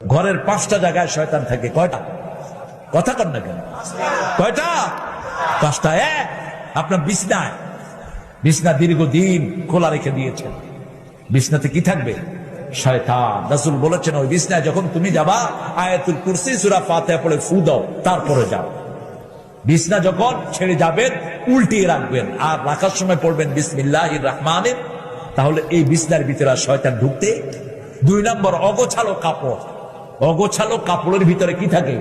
ঘরের 5টা জায়গায় শয়তান থাকে। কয়টা? কথা কর না কেন? কয়টা? 5টা। আপনার বিছনা দীর্ঘদিন খোলা রেখে দিয়েছেন, বিছনাতে কি থাকবে? শয়তান। রাসূল বলেছেন ওই বিছনায় যখন তুমি যাবা আয়াতুল কুরসি সূরা ফাতিহা পড়ে ফু দাও, তারপরে যাও। বিছনা যখন ছেড়ে যাবেন উল্টিয়ে রাখবেন, আর রাখার সময় পড়বেন বিসমিল্লাহির রহমানির। তাহলে এই বিছনার ভিতরে আর শয়তান ঢুকতে। 2 নম্বর, অগোছালো কাপড়। অগোছালো কাপড়ের ভিতরে কি থাকে?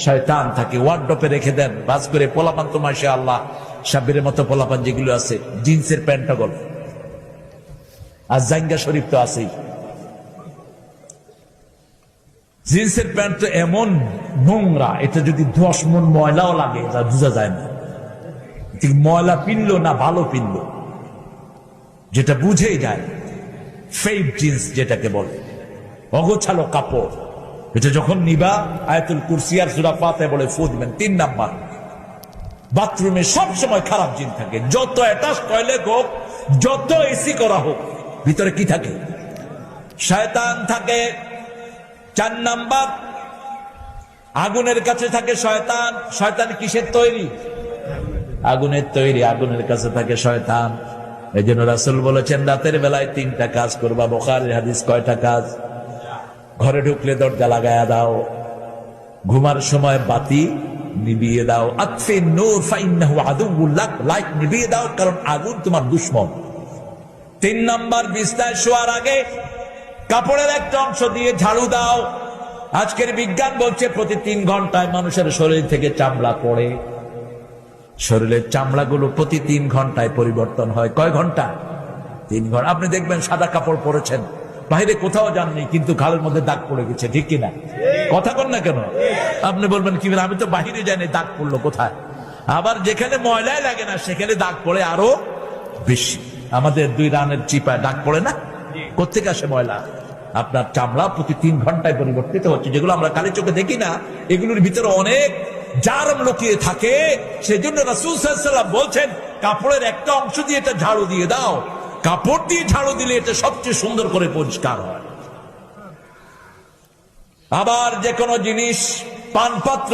শয়তান থাকে। ওয়ার্ডরোবে রেখে দেন বাস করে। পোলাপান তো মাশাআল্লাহ সাব্বিরের মতো পোলাপান যেগুলো আছে, জিন্সের প্যান্টটা গল, আর জাঙ্গা শরীফ তো আছেই। জিন্সের প্যান্ট তো এমন নোংরা, এটা যদি 10 মণ ময়লাও লাগে তা বোঝা যায় না ঠিক ময়লা পিনলো না ভালো পিনলো, যেটা বুঝেই যায়। ফেড জিন্স যেটাকে বলে, অগোছালো কাপড়, এটা যখন নিবা আয়াতুল কুরসি আর সূরা ফাতিহা বলে ফু দিবেন। 3 নাম্বার, বাথরুমে সব সময় খারাপ জিন থাকে। যত অ্যাটাচ টয়লেট হোক, যত এসি করা হোক, ভিতরে কি থাকে? শয়তান থাকে। 4 নাম্বার, আগুনের কাছে থাকে শয়তান। শয়তান কিসের তৈরি? আগুনের তৈরি। আগুনের কাছে থাকে শয়তান। এই জন্য রাসূল বলেছেন রাতের বেলায় 3টা কাজ করবা। বুখারীর হাদিস। কয়টা কাজ? ঘরে ঢুকলে দরজা লাগায়া দাও, ঘুমার সময় বাতি নিভিয়ে দাও। আতফিন নূর ফাইন্নাহু আদুউল লাক, লাইট নিভিয়ে দাও, কারণ আগুন তোমার দুশমন। 3 নাম্বার, বিছনায় শোয়ার আগে কাপড়ের একটা অংশ দিয়ে ঝাড়ু দাও। আজকের বিজ্ঞান বলছে প্রতি 3 ঘন্টায় মানুষের শরীর থেকে চামড়া পড়ে। শরীরের চামড়াগুলো প্রতি 3 ঘন্টায় পরিবর্তন হয়। কয় ঘন্টা? 3 ঘন্টা। আপনি দেখবেন সাদা কাপড় পরেছেন, বাইরে কোথাও যাননি, কিন্তু গালের মধ্যে দাগ পড়ে গেছে, ঠিক কিনা? কথা কন না কেন? আপনি বলবেন কি আমি তো বাহিরে যাইনি, দাগ পড়লো কোথায়? আবার যেখানে ময়লাই লাগে না সেখানে দাগ পড়ে আরো বেশি। আমাদের 2 রানের চিপায় দাগ পড়ে না? কোত্থেকে আসে ময়লা? আপনার চামড়া প্রতি 3 ঘন্টায় পরিবর্তিত হচ্ছে। যেগুলো আমরা কালি চোখে দেখি না, এগুলোর ভিতরে অনেক জারম লুকিয়ে থাকে। সেজন্য রাসূল সাল্লাল্লাহু আলাইহি ওয়াসাল্লাম বলছেন কাপড়ের একটা অংশ দিয়ে এটা ঝাড়ু দিয়ে দাও। কাপড় দিয়ে ঝাড়ু দিলে এটা সবচেয়ে সুন্দর করে পরিষ্কার হয়। আবার যে কোনো জিনিস, পানপাত্র,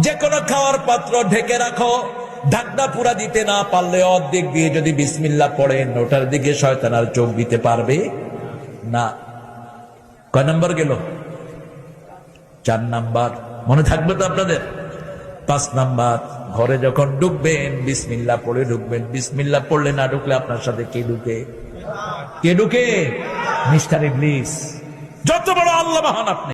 যে কোনো খাওয়ার পাত্র ঢেকে রাখো। ঢাকনা পুরা দিতে না পারলে অর্ধেক দিয়ে যদি বিসমিল্লাহ পড়েন, ওটার দিকে শয়তান আর চোখ দিতে পারবে না। কয় নাম্বার গেল? 4 নাম্বার। মনে থাকবে তো আপনাদের? 5 নাম্বার, ঘরে যখন ঢুকবেন বিসমিল্লাহ পড়ে ঢুকবেন। বিসমিল্লাহ পড়লে না ঢুকলে আপনার সাথে কে ঢুকে? কে ঢুকে? মিস্টার ইবলিস। যত বড় আল্লাহ মহান আপনি।